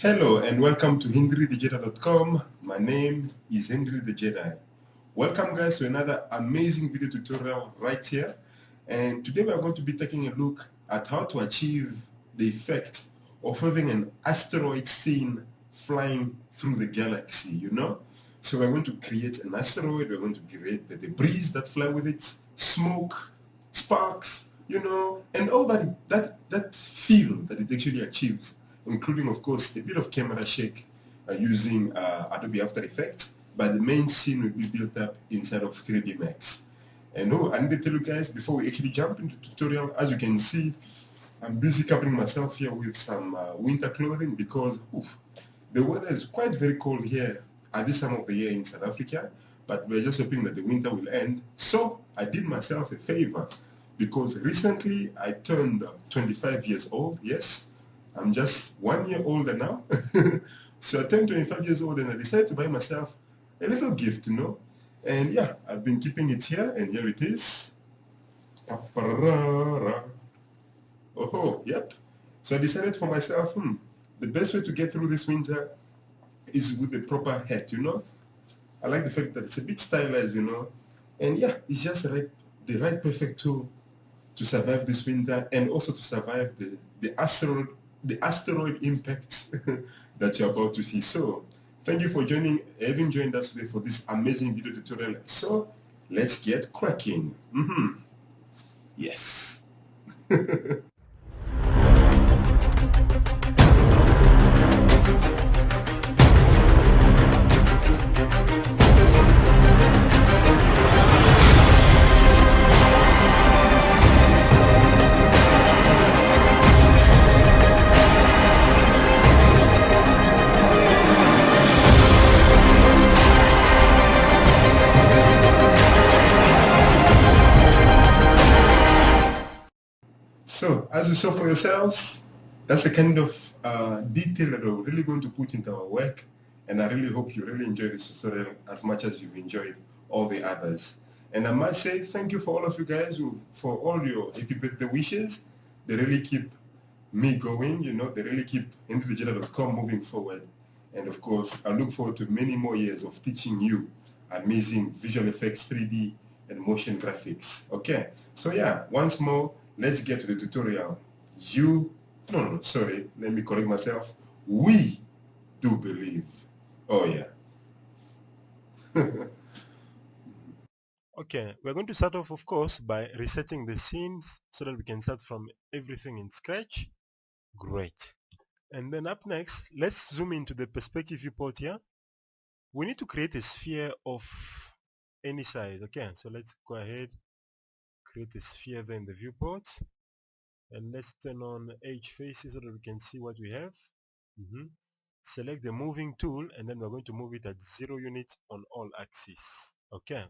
Hello and welcome to Henrythejedi.com. My name is Henry the Jedi. Welcome guys to another amazing video tutorial right here. And today we are going to be taking a look at how to achieve the effect of having an asteroid scene flying through the galaxy, So we're going to create an asteroid, we're going to create the debris that fly with it, smoke, sparks, and all that feel that it actually achieves, including, of course, a bit of camera shake using Adobe After Effects, but the main scene will be built up inside of 3D Max. And I need to tell you guys, before we actually jump into the tutorial, as you can see, I'm busy covering myself here with some winter clothing because the weather is quite very cold here at this time of the year in South Africa, but we're just hoping that the winter will end. So I did myself a favor because recently I turned 25 years old. Yes, I'm just 1 year older now. So I turned 25 years old and I decided to buy myself a little gift, And yeah, I've been keeping it here, and here it is. Oh, yep. So I decided for myself, the best way to get through this winter is with the proper hat, I like the fact that it's a bit stylized, And yeah, it's just the right perfect tool to survive this winter and also to survive the asteroid impact that you're about to see. So thank you for having joined us today for this amazing video tutorial. So let's get cracking. Yes. So, as you saw for yourselves, that's the kind of detail that we're really going to put into our work, and I really hope you really enjoy this tutorial as much as you've enjoyed all the others. And I must say thank you for all of you guys for all your happy birthday wishes. They really keep me going, they really keep Henrythejedi.com moving forward. And of course, I look forward to many more years of teaching you amazing visual effects, 3D, and motion graphics. Okay, so yeah, once more, let's get to the tutorial. No, sorry, let me correct myself. We do believe. Oh yeah. Okay, we're going to start off, of course, by resetting the scenes so that we can start from everything in scratch. Great. And then up next, let's zoom into the perspective viewport here. We need to create a sphere of any size. Okay, so let's go ahead, create a sphere there in the viewport. And let's turn on H faces so that we can see what we have. Select the moving tool, and then we're going to move it at 0 units on all axes. Okay.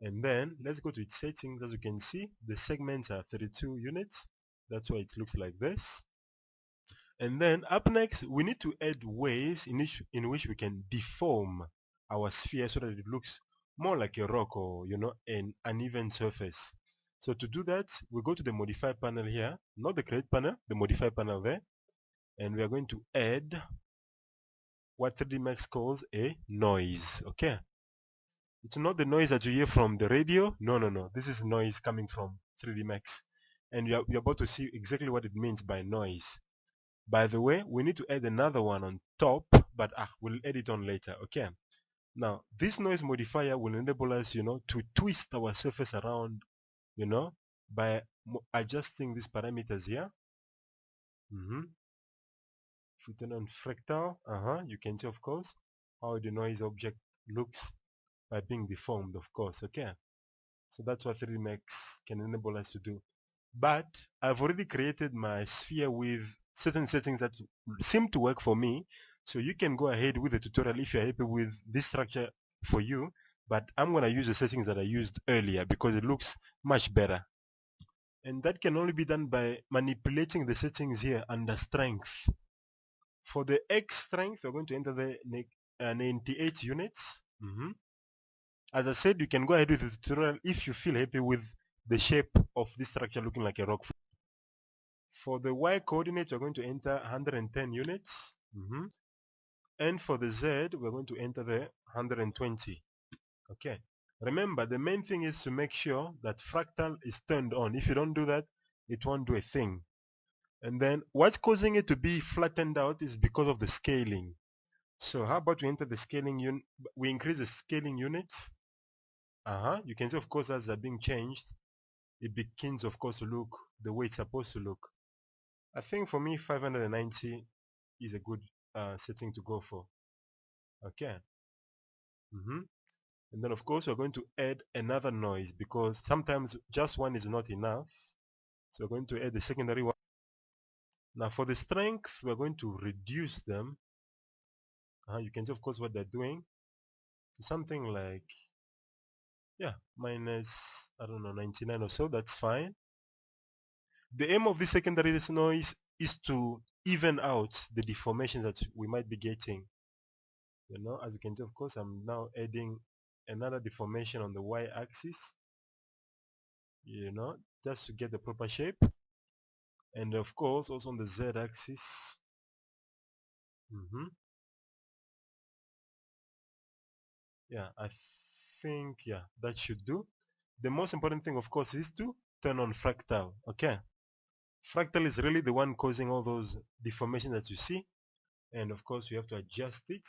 And then let's go to its settings. As you can see, the segments are 32 units. That's why it looks like this. And then up next, we need to add ways in which we can deform our sphere so that it looks more like a rock or an uneven surface. So to do that, we go to the modify panel here, not the create panel, the modify panel there, and we are going to add what 3D Max calls a noise. Okay. It's not the noise that you hear from the radio. No. This is noise coming from 3D Max. And you're about to see exactly what it means by noise. By the way, we need to add another one on top, but we'll add it on later. Okay. Now, this noise modifier will enable us, to twist our surface around, by adjusting these parameters here. If we turn on fractal, you can see, of course, how the noise object looks by being deformed, of course. Okay. So that's what 3D Max can enable us to do. But I've already created my sphere with certain settings that seem to work for me. So you can go ahead with the tutorial if you're happy with this structure for you. But I'm going to use the settings that I used earlier because it looks much better. And that can only be done by manipulating the settings here under strength. For the X strength, we're going to enter the 98 units. As I said, you can go ahead with the tutorial if you feel happy with the shape of this structure looking like a rock. For the y coordinate, we're going to enter 110 units. And for the z, we're going to enter the 120. Okay. Remember, the main thing is to make sure that fractal is turned on. If you don't do that, it won't do a thing. And then what's causing it to be flattened out is because of the scaling. So how about we enter the scaling unit? We increase the scaling units. You can see, of course, as they're being changed, it begins, of course, to look the way it's supposed to look. I think for me, 590 is a good setting to go for. Okay. And then, of course, we're going to add another noise because sometimes just one is not enough. So we're going to add the secondary one. Now, for the strength, we're going to reduce them. You can see, of course, what they're doing. Something like, yeah, minus, I don't know, 99 or so. That's fine. The aim of this secondary noise is to even out the deformation that we might be getting. You know, as you can see, of course, I'm now adding another deformation on the y-axis, you know, just to get the proper shape. And of course, also on the z-axis. Yeah, I think, yeah, that should do. The most important thing, of course, is to turn on fractal. Okay. Fractal is really the one causing all those deformations that you see. And of course, we have to adjust it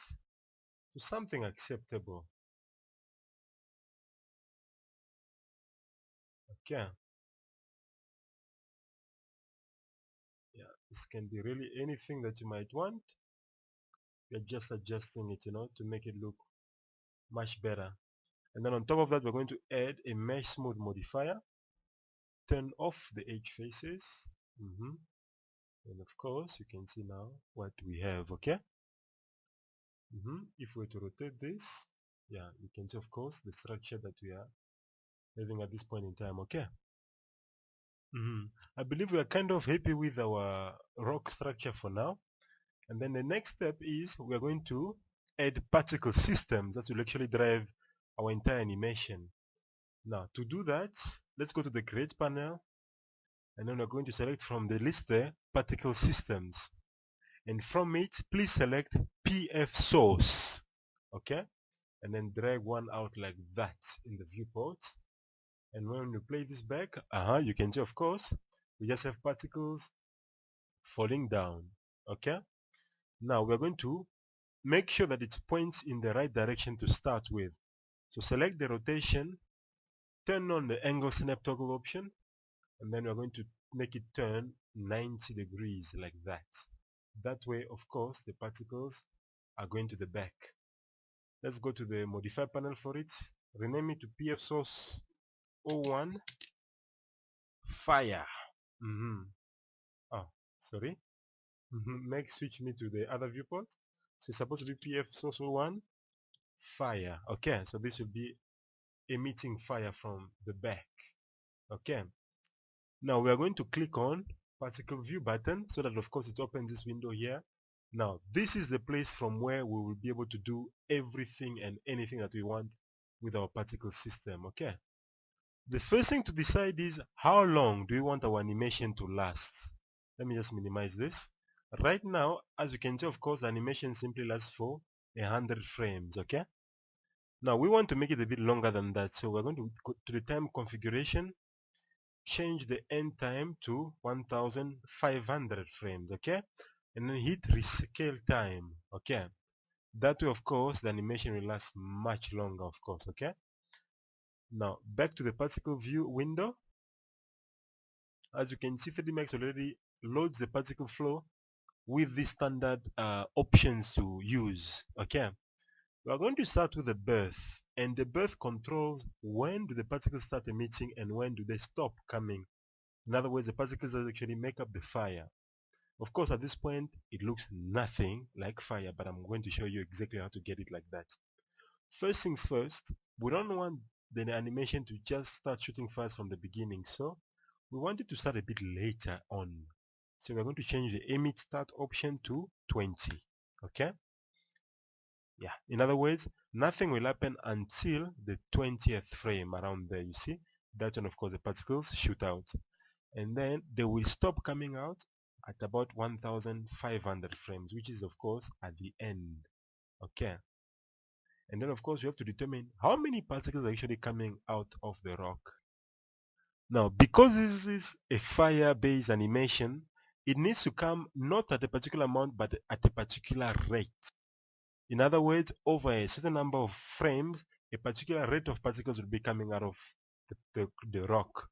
to something acceptable. Okay. Yeah, this can be really anything that you might want. We're just adjusting it, you know, to make it look much better. And then on top of that, we're going to add a mesh smooth modifier. Turn off the edge faces. And of course, you can see now what we have, okay? If we were to rotate this, yeah, you can see, of course, the structure that we are having at this point in time, okay? I believe we are kind of happy with our rock structure for now. And then the next step is we are going to add particle systems that will actually drive our entire animation. Now, to do that, let's go to the Create panel. And then we're going to select from the list there, particle systems. And from it, please select PF source. Okay? And then drag one out like that in the viewport. And when you play this back, you can see, of course, we just have particles falling down. Okay? Now we're going to make sure that it points in the right direction to start with. So select the rotation, turn on the angle snap toggle option, and then we're going to make it turn 90 degrees like that. That way, of course, the particles are going to the back. Let's go to the modify panel for it. Rename it to PF source 01 fire. Oh, sorry. Make switch me to the other viewport. So it's supposed to be PF source 01 fire. Okay, so this will be emitting fire from the back. Okay. Now we are going to click on particle view button so that of course it opens this window here. Now this is the place from where we will be able to do everything and anything that we want with our particle system. Okay. The first thing to decide is how long do we want our animation to last. Let me just minimize this. Right now, as you can see, of course, the animation simply lasts for 100 frames. Okay. Now we want to make it a bit longer than that, so we're going to go to the time configuration, change the end time to 1500 frames, okay? And then hit rescale time, okay? That way, of course, the animation will last much longer, of course, okay? Now, back to the particle view window. As you can see, 3D Max already loads the particle flow with the standard options to use, okay? We are going to start with the birth, and the birth controls when do the particles start emitting and when do they stop coming. In other words, the particles that actually make up the fire. Of course, at this point, it looks nothing like fire, but I'm going to show you exactly how to get it like that. First things first, we don't want the animation to just start shooting fires from the beginning, so we want it to start a bit later on. So we're going to change the emit start option to 20, okay? Yeah, in other words, nothing will happen until the 20th frame around there, you see? That's when, of course, the particles shoot out. and then they will stop coming out at about 1500 frames, which is of course at the end. Okay, and then of course we have to determine how many particles are actually coming out of the rock. Now, because this is a fire-based animation, it needs to come not at a particular amount but at a particular rate. In other words, over a certain number of frames, a particular rate of particles will be coming out of the rock.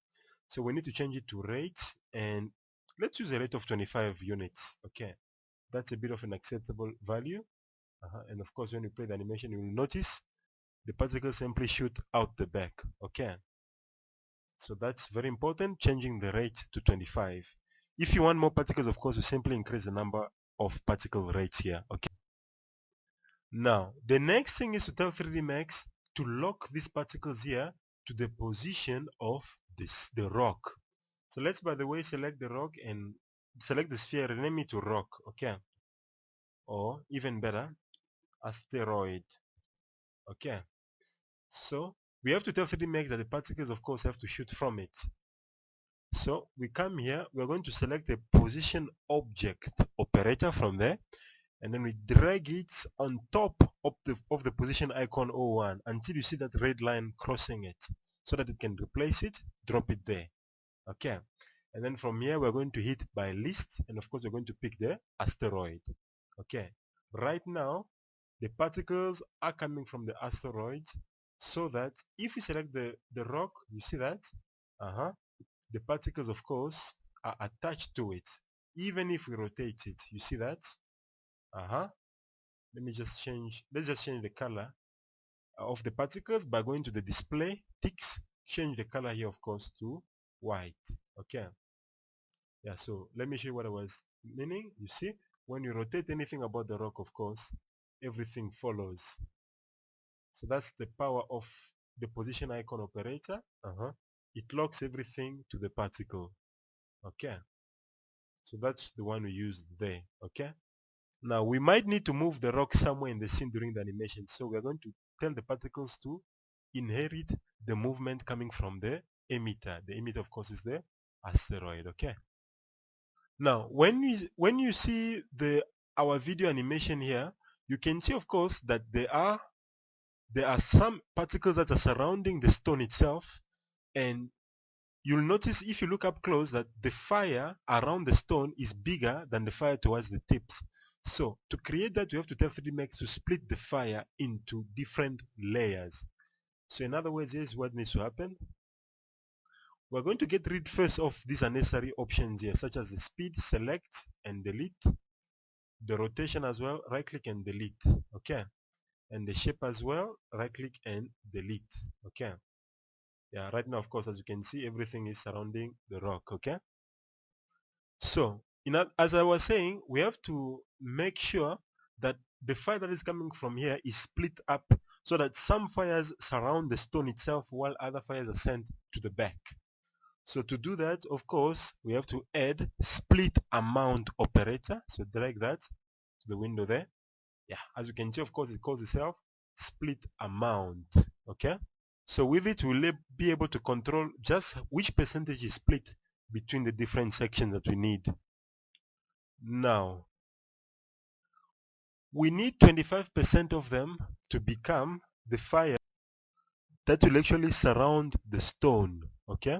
So we need to change it to rates, and let's use a rate of 25 units. Okay, that's a bit of an acceptable value. And of course, when you play the animation, you will notice the particles simply shoot out the back. Okay, so that's very important, changing the rate to 25. If you want more particles, of course, you simply increase the number of particle rates here. Okay. Now, the next thing is to tell 3D Max to lock these particles here to the position of the rock. So let's, by the way, select the rock and select the sphere, rename it to rock, okay? Or even better, asteroid, okay? So we have to tell 3D Max that the particles, of course, have to shoot from it. So we come here, we're going to select a position object operator from there, and then we drag it on top of the position icon 01 until you see that red line crossing it, so that it can replace it, drop it there. Okay, and then from here we're going to hit by list, and of course we're going to pick the asteroid. Okay, right now the particles are coming from the asteroid, so that if we select the rock, you see that the particles of course are attached to it. Even if we rotate it, you see that let's just change the color of the particles by going to the display ticks, change the color here of course to white. Okay, yeah, so let me show you what I was meaning. You see, when you rotate anything about the rock, of course everything follows. So that's the power of the position icon operator. It locks everything to the particle. Okay, so that's the one we used there. Okay, now we might need to move the rock somewhere in the scene during the animation, so we're going to tell the particles to inherit the movement coming from the emitter. The emitter of course is the asteroid. Okay, now when you see our video animation here, you can see of course that there are some particles that are surrounding the stone itself, and you'll notice if you look up close that the fire around the stone is bigger than the fire towards the tips. So to create that, you have to tell 3D Max to split the fire into different layers. So in other words, here's what needs to happen. We're going to get rid first of these unnecessary options here, such as the speed, select and delete, the rotation as well, right click and delete. Okay, and the shape as well, right click and delete. Okay, yeah, right now of course as you can see everything is surrounding the rock. Okay, so as I was saying, we have to make sure that the fire that is coming from here is split up, so that some fires surround the stone itself while other fires are sent to the back. So to do that, of course, we have to add split amount operator. So drag that to the window there. Yeah, as you can see, of course, it calls itself split amount. Okay, so with it we'll be able to control just which percentage is split between the different sections that we need. Now we need 25% of them to become the fire that will actually surround the stone. Okay,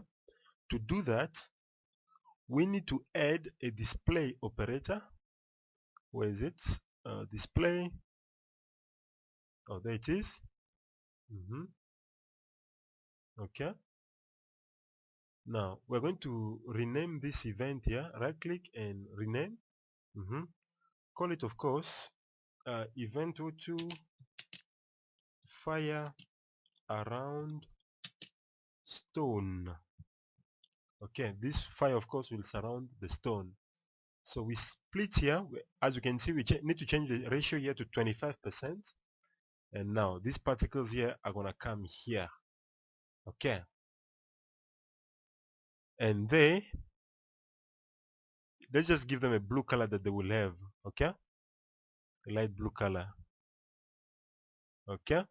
to do that we need to add a display operator. Where is it? Display. Oh, there it is. Okay, now we're going to rename this event here. Right click and rename. Call it of course event 02 fire around stone. Okay, this fire of course will surround the stone. So we split here. As you can see, we need to change the ratio here to 25%, and now these particles here are gonna come here. Okay, and let's just give them a blue color that they will have. Okay, a light blue color. Okay,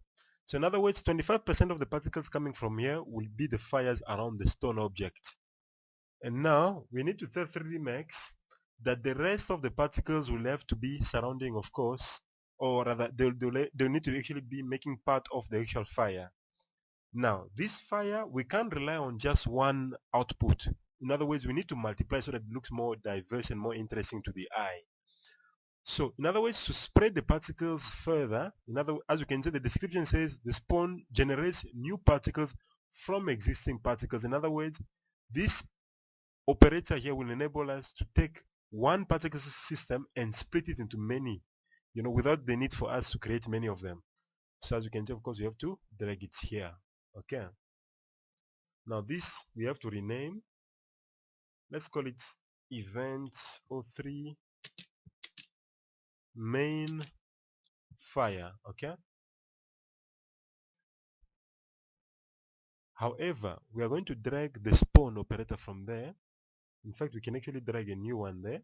so in other words, 25% of the particles coming from here will be the fires around the stone object, And now we need to tell 3D Max that the rest of the particles will have to be surrounding, of course, or rather they'll need to actually be making part of the actual fire. Now, this fire, we can't rely on just one output. In other words, we need to multiply so that it looks more diverse and more interesting to the eye. So, in other words, to spread the particles further, as you can see, the description says the spawn generates new particles from existing particles. In other words, this operator here will enable us to take one particle system and split it into many, without the need for us to create many of them. So as you can see, of course, you have to drag it here. Okay. Now this we have to rename. Let's call it event 03 main fire. Okay. However, we are going to drag the spawn operator from there. In fact, we can actually drag a new one there,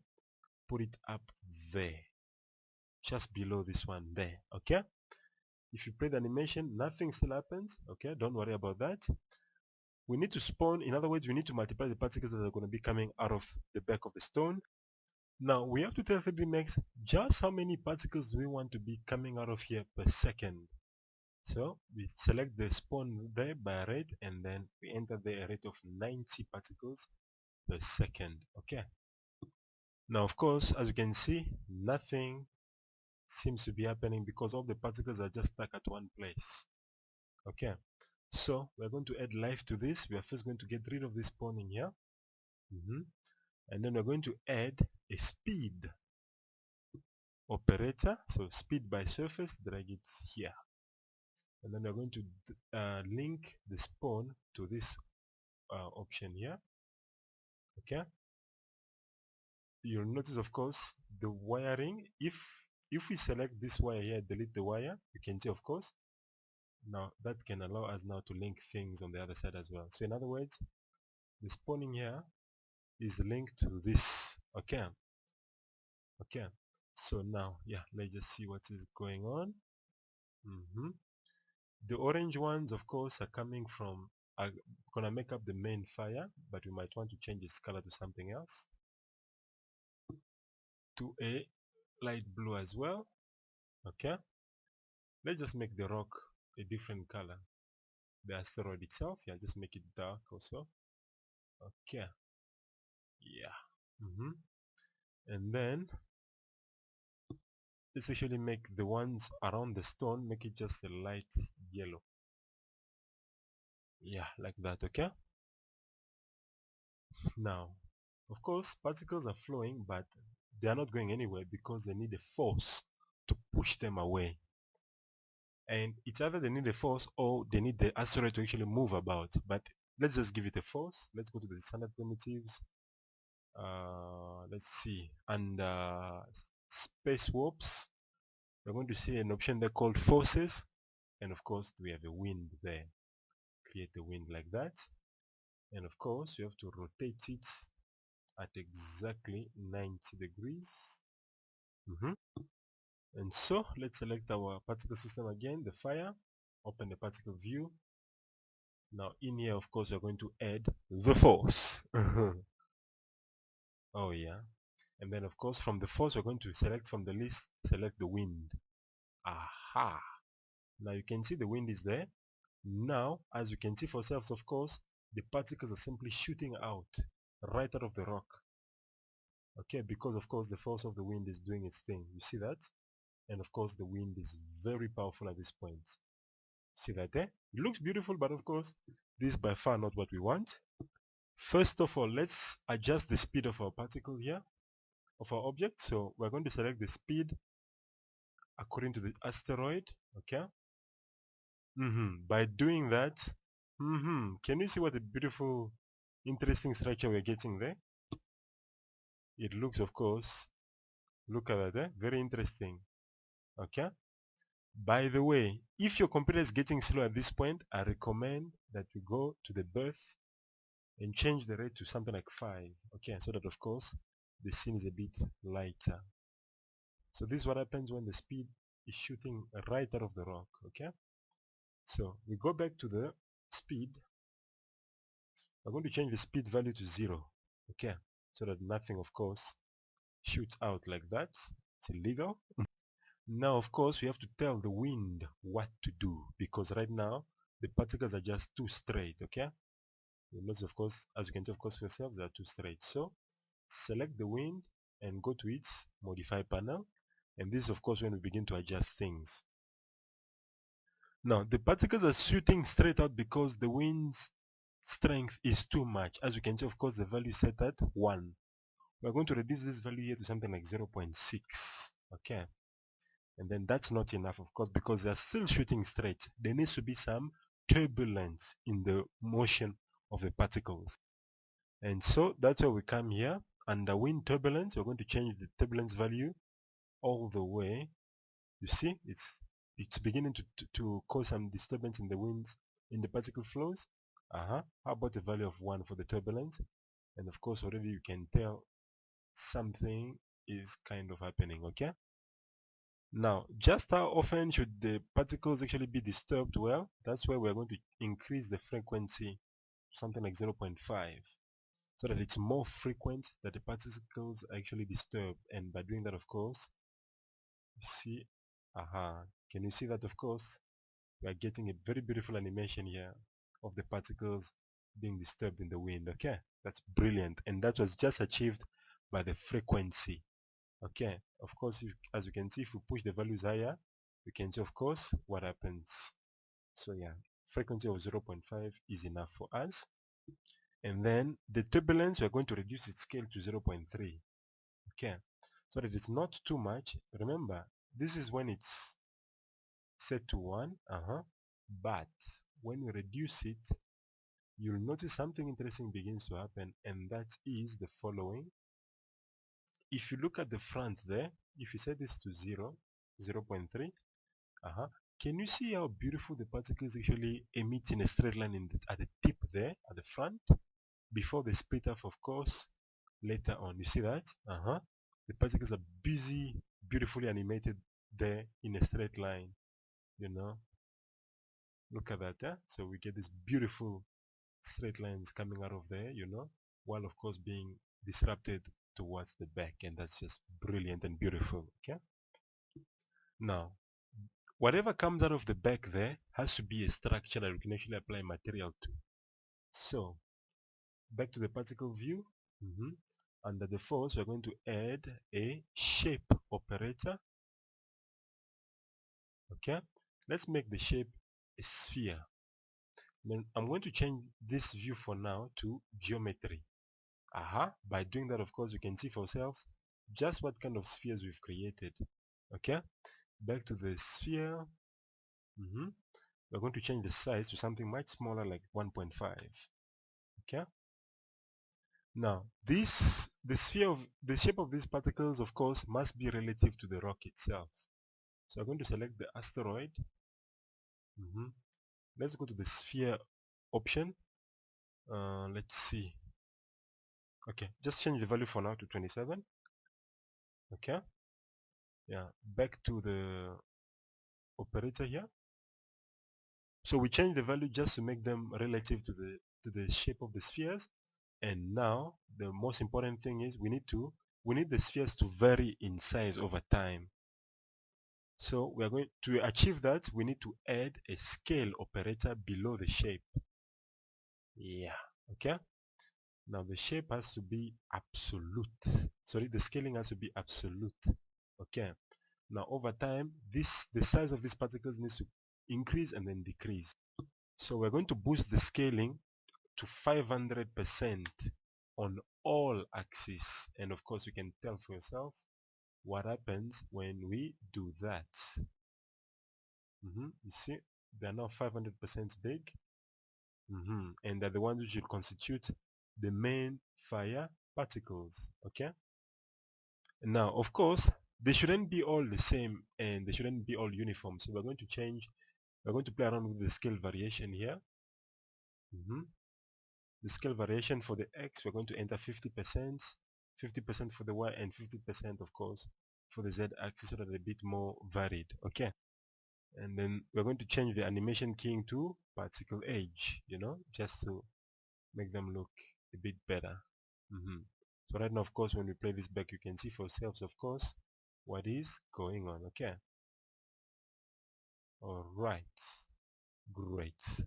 put it up there, just below this one there. Okay. If you play the animation, nothing still happens. Okay, don't worry about that. We need to spawn, in other words, we need to multiply the particles that are going to be coming out of the back of the stone. Now we have to tell 3D Max just how many particles do we want to be coming out of here per second. So we select the spawn there by rate, and then we enter the rate of 90 particles per second. Okay. Now of course, as you can see, nothing seems to be happening because all the particles are just stuck at one place. Okay. So we're going to add life to this. We are first going to get rid of this spawning here. And then we're going to add a speed operator. So speed by surface, drag it here. And then we're going to link the spawn to this option here. Okay. You'll notice, of course, the wiring. If we select this wire here, delete the wire, you can see, of course, now that can allow us now to link things on the other side as well. So in other words, the spawning here is linked to this. Okay. Okay. So now, yeah, let's just see what is going on. The orange ones, of course, are coming from, are gonna make up the main fire, but we might want to change its color to something else, to a light blue as well. Okay. Let's just make the rock a different color. The asteroid itself, yeah, just make it dark also. Okay. Yeah. And then let's actually make the ones around the stone, make it just a light yellow. Yeah, like that. Okay. Now, of course, particles are flowing, but they are not going anywhere because they need a force to push them away. And it's either they need a force or they need the asteroid to actually move about. But let's just give it a force. Let's go to the standard primitives. Let's see. And space warps. We're going to see an option there called forces. And of course, we have a wind there. Create the wind like that. And of course, you have to rotate it at exactly 90 degrees. And so let's select our particle system again, the fire, open the particle view. Now in here, of course, we're going to add the force. Oh yeah. And then of course from the force, we're going to select from the list, select the wind. Aha. Now you can see the wind is there. Now, as you can see for yourselves, of course, the particles are simply shooting out right out of the rock. Okay, because of course the force of the wind is doing its thing. You see that? And of course the wind is very powerful at this point. See that there? It looks beautiful, but of course this is by far not what we want. First of all, let's adjust the speed of our particle here, of our object. So we're going to select the speed according to the asteroid. Okay. By doing that, can you see what a beautiful, interesting structure we're getting there? It looks, of course, look at that, very interesting. Okay. By the way, if your computer is getting slow at this point, I recommend that you go to the birth and change the rate to something like 5. Okay, so that of course the scene is a bit lighter. So this is what happens when the speed is shooting right out of the rock. Okay, so we go back to the speed. We're going to change the speed value to 0. okay, so that nothing, of course, shoots out like that. It's illegal. Now, of course, we have to tell the wind what to do, because right now the particles are just too straight, okay? You notice, of course, as you can see, of course, for yourselves, they are too straight. So select the wind and go to its modify panel, and this is, of course, when we begin to adjust things. Now the particles are shooting straight out because the wind's strength is too much. As you can see, of course, the value is set at 1. We're going to reduce this value here to something like 0.6, okay? And then that's not enough, of course, because they're still shooting straight. There needs to be some turbulence in the motion of the particles. And so that's why we come here. Under wind turbulence, we're going to change the turbulence value all the way. You see, it's beginning to cause some disturbance in the winds, in the particle flows. How about the value of 1 for the turbulence? And of course, already you can tell something is kind of happening, okay? Now, just how often should the particles actually be disturbed? Well, that's where we're going to increase the frequency to something like 0.5, so that it's more frequent that the particles are actually disturbed. And by doing that, of course, you see, can you see that? Of course, we are getting a very beautiful animation here of the particles being disturbed in the wind. Okay, that's brilliant, and that was just achieved by the frequency. Okay, of course, as you can see, if we push the values higher, you can see, of course, what happens. So yeah, frequency of 0.5 is enough for us. And then the turbulence, we're going to reduce its scale to 0.3. Okay, so that it's not too much. Remember, this is when it's set to 1, but when we reduce it, you'll notice something interesting begins to happen, and that is the following. If you look at the front there, if you set this to 0.3, can you see how beautiful the particles actually emit in a straight line at the tip there, at the front, before they split off, of course, later on? You see that? The particles are beautifully animated there in a straight line, you know. Look at that, so we get these beautiful straight lines coming out of there, you know, while of course being disrupted towards the back, and that's just brilliant and beautiful. Okay, now whatever comes out of the back there has to be a structure that we can actually apply material to. So back to the particle view. Under the force, we're going to add a shape operator. Okay, let's make the shape a sphere. Then I'm going to change this view for now to geometry. By doing that, of course, you can see for yourselves just what kind of spheres we've created. Okay, back to the sphere. We're going to change the size to something much smaller, like 1.5. Okay, now the shape of these particles, of course, must be relative to the rock itself. So I'm going to select the asteroid. Let's go to the sphere option. Let's see. Okay, just change the value for now to 27. Okay, yeah, back to the operator here. So we change the value just to make them relative to the shape of the spheres. And now the most important thing is we need the spheres to vary in size over time. So we are going to achieve that. We need to add a scale operator below the shape. Yeah, okay. Now the shape has to be absolute. Sorry, the scaling has to be absolute. Okay. Now over time, the size of these particles needs to increase and then decrease. So we're going to boost the scaling to 500% on all axes, and of course you can tell for yourself what happens when we do that. You see, they are now 500% big, and they're the ones which will constitute the main fire particles. Okay, now of course they shouldn't be all the same and they shouldn't be all uniform, so we're going to play around with the scale variation here. The scale variation for the X, we're going to enter 50%, 50% for the Y, and 50% of course for the Z axis, so that they're a bit more varied. Okay, and then we're going to change the animation keying to particle age, you know, just to make them look a bit better. So right now, of course, when we play this back, you can see for yourselves, of course, what is going on. Okay. All right. Great.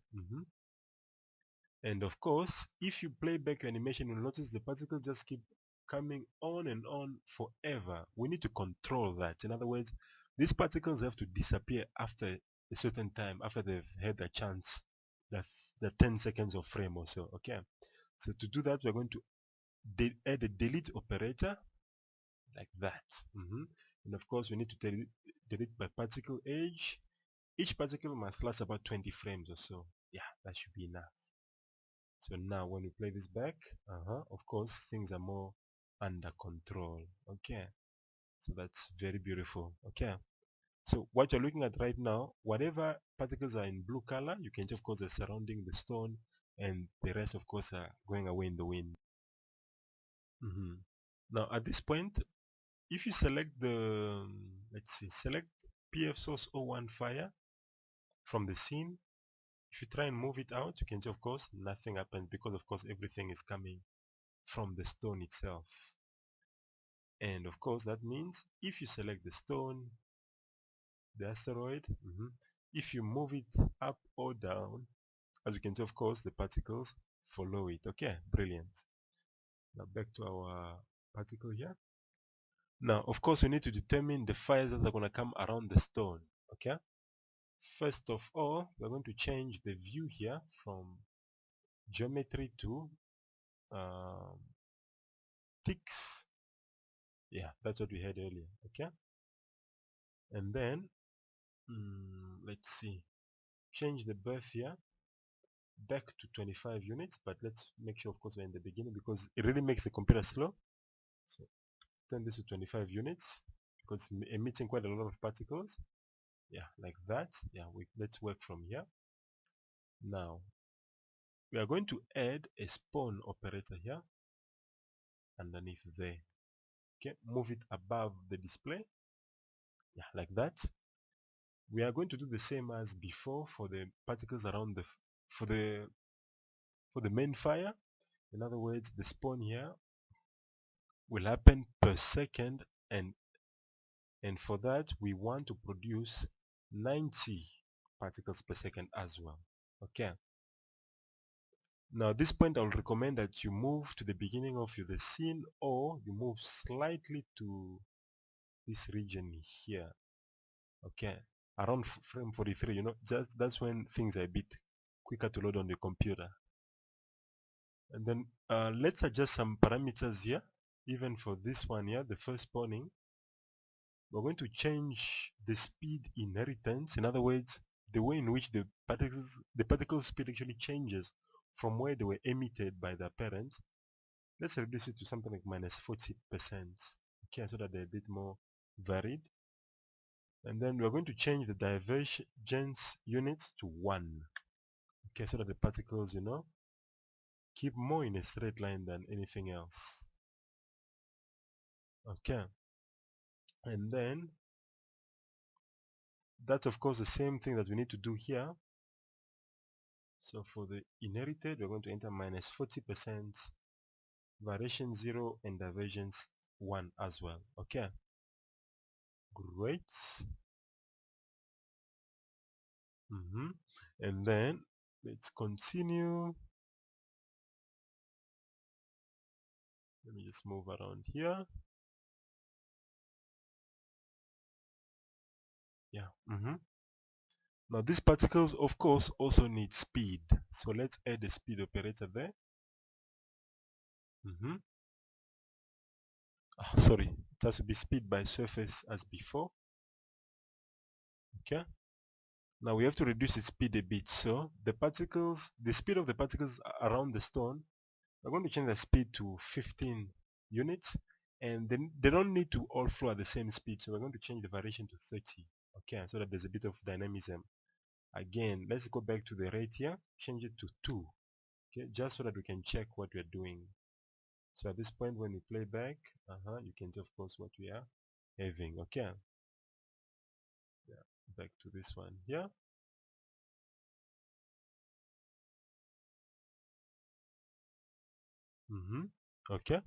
And of course, if you play back your animation, you'll notice the particles just keep coming on and on forever. We need to control that. In other words, these particles have to disappear after a certain time, after they've had a chance, the 10 seconds of frame or so. Okay. So to do that, we're going to add a delete operator like that. And of course, we need to delete by particle age. Each particle must last about 20 frames or so. Yeah, that should be enough. So now when we play this back, of course, things are more under control. Okay, so that's very beautiful. Okay, so what you're looking at right now, whatever particles are in blue color, you can see, of course, they're surrounding the stone, and the rest, of course, are going away in the wind. Now at this point, if you select the, let's see, select PF source 01 fire from the scene, if you try and move it out, you can see, of course, nothing happens because, of course, everything is coming from the stone itself. And of course, that means if you select the stone, the asteroid, if you move it up or down, as you can see, of course, the particles follow it. Okay, brilliant. Now back to our particle here. Now, of course, we need to determine the fires that are going to come around the stone. Okay. First of all, we're going to change the view here from geometry to ticks. Yeah, that's what we had earlier. Okay. And then let's see, change the birth here back to 25 units, but let's make sure, of course, we're in the beginning because it really makes the computer slow. So turn this to 25 units because it's emitting quite a lot of particles. Yeah, like that. Yeah, let's work from here. Now we are going to add a spawn operator here underneath there. Okay, move it above the display. Yeah, like that. We are going to do the same as before for the particles around for the main fire. In other words, the spawn here will happen per second, and for that we want to produce 90 particles per second as well. Okay. Now at this point, I'll recommend that you move to the beginning of the scene, or you move slightly to this region here. Okay, around frame 43. That's when things are a bit quicker to load on the computer. And then let's adjust some parameters here. Even for this one here, the first spawning, we're going to change the speed inheritance. In other words, the way in which the particle speed actually changes from where they were emitted by their parents. Let's reduce it to something like -40%. Okay, so that they're a bit more varied. And then we're going to change the divergence units to 1. Okay, so that the particles, keep more in a straight line than anything else. Okay. And then that's, of course, the same thing that we need to do here. So for the inherited, we're going to enter -40%, variation 0, and divergence 1 as well. Okay. Great. And then let's continue. Let me just move around here. Yeah. Now these particles, of course, also need speed. So let's add a speed operator there. Sorry, it has to be speed by surface as before. Okay. Now we have to reduce its speed a bit. So the speed of the particles around the stone, we're going to change the speed to 15 units. And then they don't need to all flow at the same speed. So we're going to change the variation to 30. Okay, so that there's a bit of dynamism. Again, let's go back to the rate here, change it to 2. Okay, just so that we can check what we're doing. So at this point, when we play back, you can see, of course, what we are having. Okay. Yeah, back to this one here. Okay,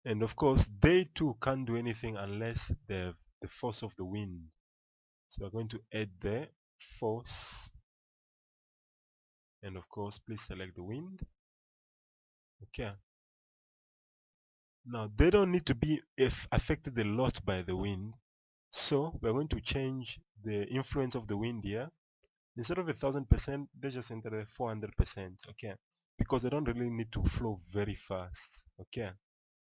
and of course they too can't do anything unless they have the force of the wind. So we're going to add the force, and of course please select the wind. Okay, now they don't need to be affected a lot by the wind, so we're going to change the influence of the wind here. Instead of 1000%, they just enter 400%. Okay, because they don't really need to flow very fast. Okay,